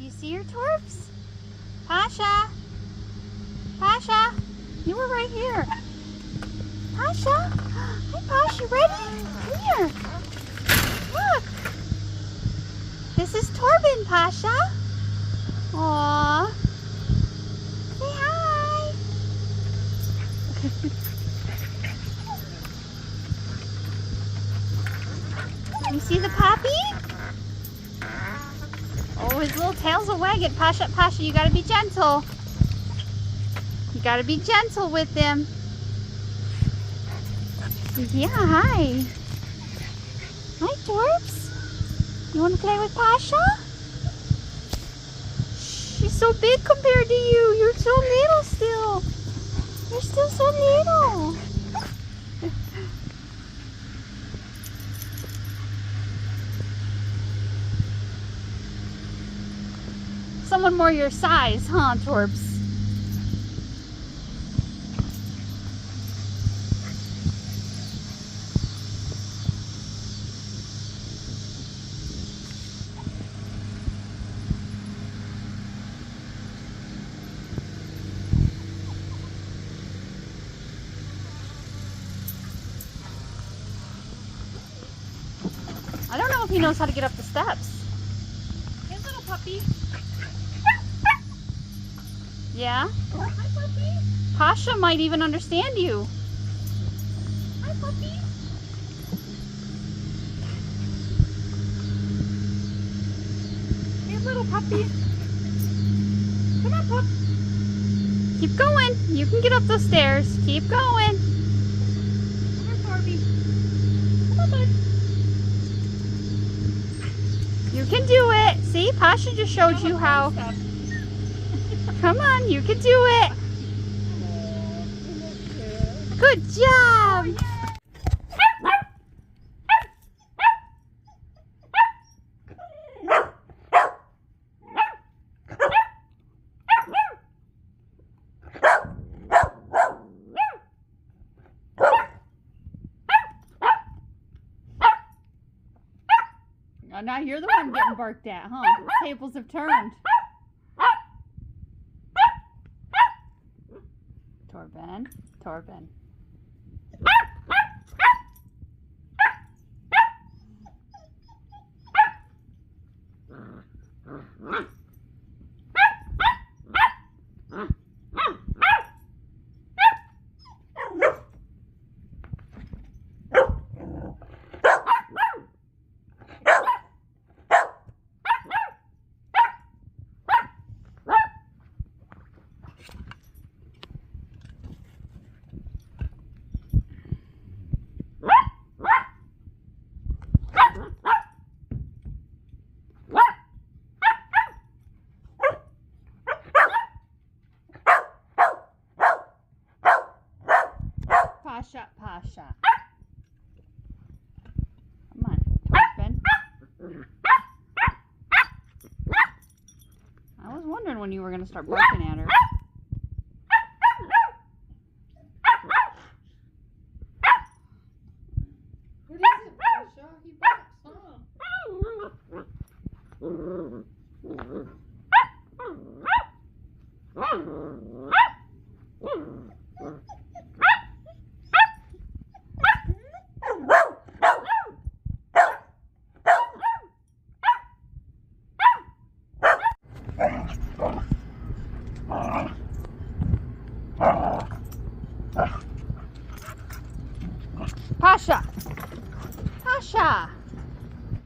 you see her, Torps? Pasha! Pasha! You were right here. Pasha! Hey, Posh, you ready? Come here. Look! This is Torben, Pasha. Aww. Say hi. You see the puppy? Oh, his little tail's a wagging. Pasha, you gotta be gentle. You gotta be gentle with him. Yeah, hi. Hi, Torps. You wanna play with Pasha? She's so big compared to you. You're so little still. You're still so little. Someone more your size, huh, Torps? I don't know if he knows how to get up the steps. Hey, little puppy. Yeah? Hi, puppy. Pasha might even understand you. Hi, puppy. Hey, little puppy. Come on, pup. Keep going. You can get up those stairs. Keep going. Come on, Barbie. Come on, bud. You can do it. See, Pasha just showed you how. Come on, you can do it. Good job. Oh, now you're the one getting barked at, huh? The tables have turned. Torben. Pasha. Come on, Toeben. I was wondering when you were going to start barking at her. What is it, Pasha? He barks, Pasha!